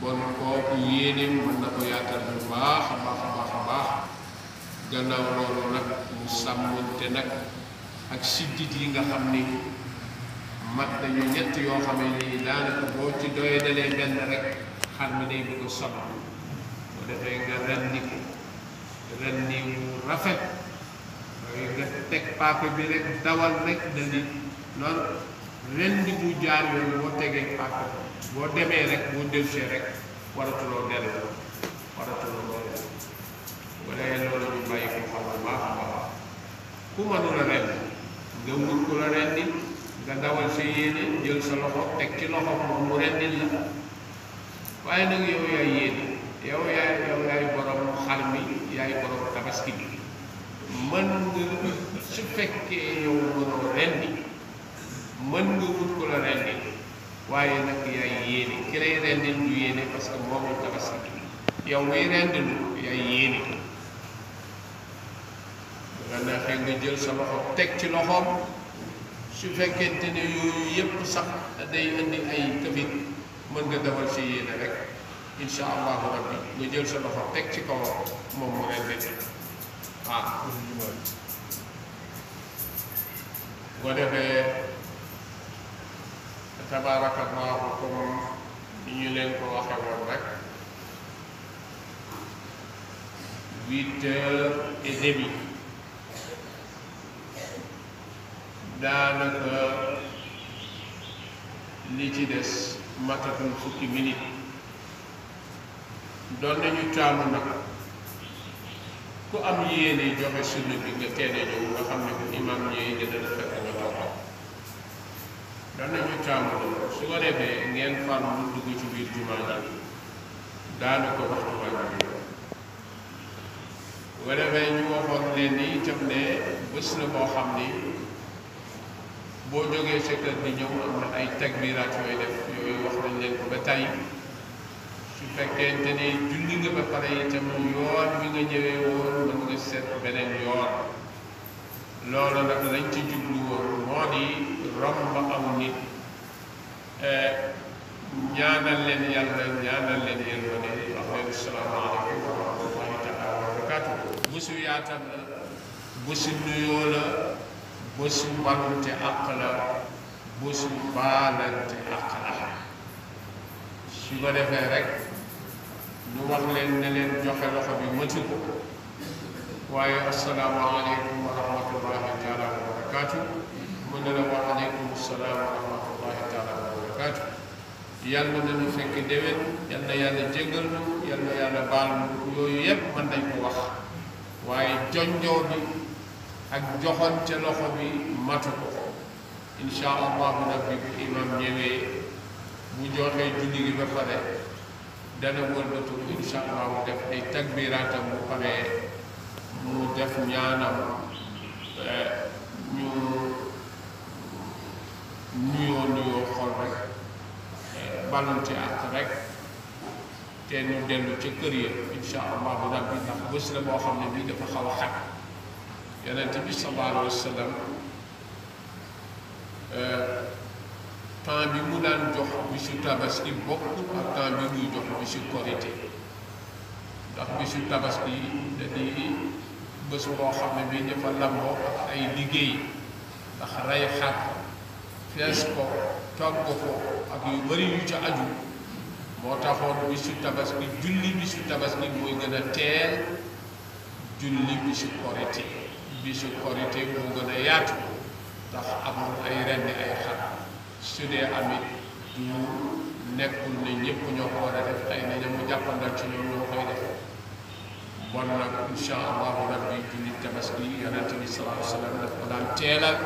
bon kooku yéeneem mën na ko yaatal bu baax a baax a baax a baax gannaaw loolu nag mu sàmmonte nag ak siddit yi nga xam ni mat nañu ñett yoo xamee ni daanaka boo ci doyee dalee benn rek xar mi day bëgg a sonn boo defee nga rendi ko rendi mu rafet waaye nga teg paaka bi rek dawal rek dali noonu rendi bu jaar yoon boo tegee paaka boo demee rek boo delsee rek waratuloo dellu wala loolu ñu bàyyi ko xam bu baax a baax ku mënula rendi nga wut ko la rendi nga dawal sa yéene jël sa loxo teg ci loxo moom mu rendil la waaye nag yow yaay yéene yow yaay borom xar mi yaay borom tabaski bi mën nga su fekkee yow mënoo rendi mën nga wut ko la rendi waaye nag yaay yéene ki lay rendil du yéene parce que moomul tabaski bi yow ngay rendilu yaay yéene nga neexee nga jël sa loxo teg ci loxoom su fekkente ne yooyu yépp sax day indi ay këfit mën nga defal si yéene rek insha allahu rabbi nga jël sa loxo teg ci kaw moom mu rendi waaw boo defee tabaarakallahu comme ni ñu leen ko waxe woon rek 8h30 daanaka li ci des matatul fukki minute doon nañu taamu nag ku am yéene joxe sunna bi nga teel a ñëw nga xam ne bu imam ñëwee dina la fekk nga toog doon nañu taamu loolu su ko defee ngeen farlu dugg ci biir jumaa ji daanaka waxtu wàññi bu ko defee ñu waxoon leen ni itam ne bés la boo xam ni boo jógee sa kër di ñëw am na ay takbiraat yooyu def yooyu wax nañ leen ko ba tey su fekkente ne julli nga ba pare itam yoon bi nga ñëwee woon mën nga seet beneen yoon loolu nag lañ ci jublu woon moo di romb aw nit ñaanal leen yàlla ñaanal leen yërmande wax leen salaamaaleykum wa rahmatullahi taala wa barakaatu bésu yaatal la bésu nuyoo la bésu balante àq la bésu baalante àq la su ko defee rek ñu wax leen ne leen joxe loxo bi mëtu ko waaye asalaamaaleykum wa rahmatullahi taala wa barakaatu mu ne la wa aleykum salaam wa rahmatullahi taala wa barakaatu yàlla nañu fekk déwén yal na yàlla jéggal nu yal na yàlla baal nu yooyu yépp mën nañ ko wax waaye jonjoo bi ak joxonte loxo bi matu ko insha allahu rabbi bu imam ñëwee bu joxee julli gi ba pare dana wëlbatu insha allahu def ay takbiraatam bu paree mu def ñaanam ñu nuyoo xol rek balante ak rek te ñu dellu ca kër ya insha allahu rabbi ndax bés la boo xam ne bii dafa xaw a xat yonent bi sallallahu alayhi wa sallam temps bi mu daan jox bisu tabaski bokkul ak temps bi muy jox bisu korité ndax bisu tabaski dañuy bés boo xam ne bii dafa lamboo ak ay liggéey ndax rey xar fees ko togg ko ak yu bari yu ca aju moo taxoon bisu tabaski julli bisu tabaski mooy gën a teel julli bisu korité bisu korité moo gën a yaatu ndax amul ay rendi ay xar su dee amit du nekkul ne ñëpp ñoo ko war a def ay na mu jàppandal ci ñoom ñoo koy def bon nag insha allahu rabbi julli tabaski yonent bi sallallahu alayhi wa sallam daf ko daan teelal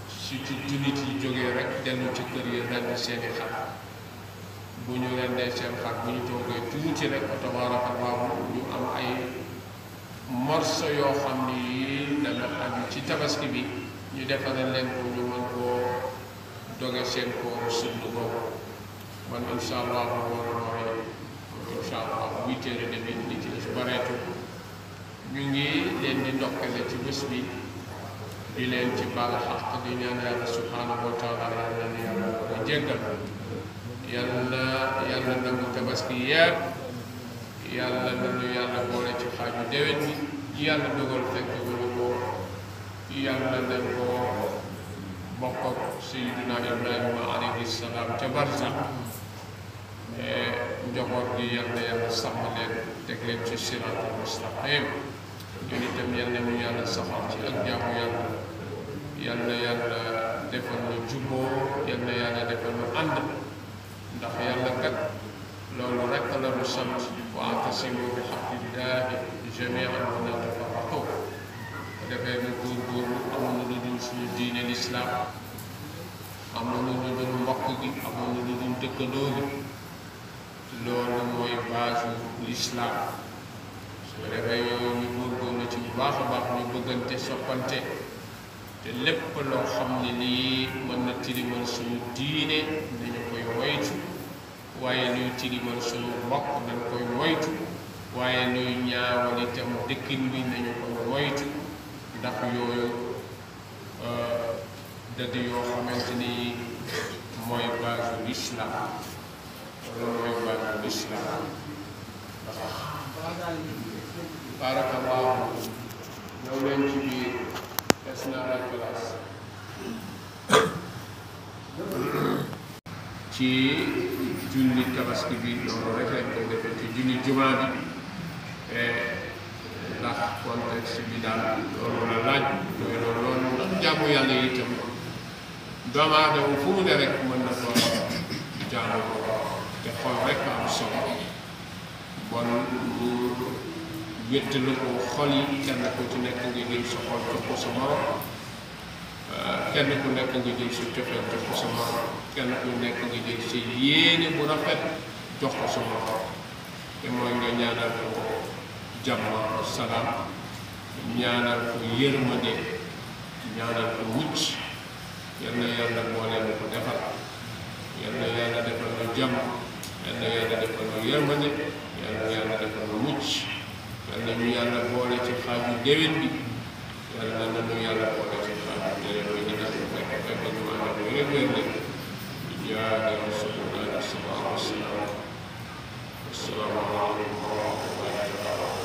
su ci jullit yi jógee rek dellu ci kër yi rendi seeni xar bu ñu rendee seen xar bu ñu toogee tuuti rek tabarakallahu ñu am ay morso yoo xam ni dana aju ci tabaski bi ñu defaral leen ko ñu mën koo doge seen kooru sunna boobu man insha allah loolu mooy insha allah 8h30 li ci des bareetu ñu ngi leen di ndokkale ci bés bi di leen ci baal xaq di ñaan yàlla subhanahu wa taala yàlla na yàlla ko jéggal yàlla nangu tabaski yeer yàlla nanu yàlla boole ci xaaju déwén bi yàlla dogal fekk wuñu ko yàlla nañ ko bokk ak Sayyidina Ibrahima alayhi salaam ca barsax njaboot gi yàlla sàmm leen teg leen ci siraatal mustaqim ñun itam yàlla ñu yàlla saxal ci ak jaamu yàlla defal ñu jubboo yàlla defal ñu ànd ndax yàlla kat loolu rek la ñu sant wa'tasimu bi hablillahi jami'an wa la tafarraqu defee ñu góorgóorlu amuñu lu dul suñu diine lislaam amuñu lu dul mbokk gi amuñu lu dul dëkkandoo gi loolu mooy base lislaam su ko defee yooyu ñu góorgóorlu ci bu baax a baax ñu bëggante soppante te lépp loo xam ne lii mën na tilimal suñu diine nañu koy moytu waaye luy tilimal suñu mbokk nañ koy moytu waaye luy ñaawal itam dëkkin bi nañu koy moytu ndax yooyu dëgg yoo xamante ni mooy base lislaam loolu mooy base lislaam barakallahu ñëw leen ci biir des na la place ci julli tabaski bi loolu rek lañ koy defee ci julli jumaa bi ndax contexte bi daal loolu la laaj loolu ndax jaamu yàlla yi itam doomu aadama fu mu ne rek mën na ko jaamu ko te xol rek am solo bon bu wéttalu ko xol yi kenn ku ci nekk nga jël sa xol jox ko sa morom kenn ku nekk nga jël sa cofeel jox ko sa morom kenn ku nekk nga jël sa yéene bu rafet jox ko sa morom te mooy nga ñaanal ko jàmm salaam ñaanal ko yërmande ñaanal ko mucc yal na yàlla boole na ko defal yal na yàlla defal lu jàmm yal na yàlla defal lu yërmande yal na yàlla defal lu mucc yal na ñu yàlla boole ci xaaju déwén bi yal na ñu yàlla boole ci xaaju déwén bi ñu def fekk fekk ñu ànd ak wér wér leen jaage rasulullah sallallahu alayhi wa sallam assalaamu aleykum wa rahmatullahi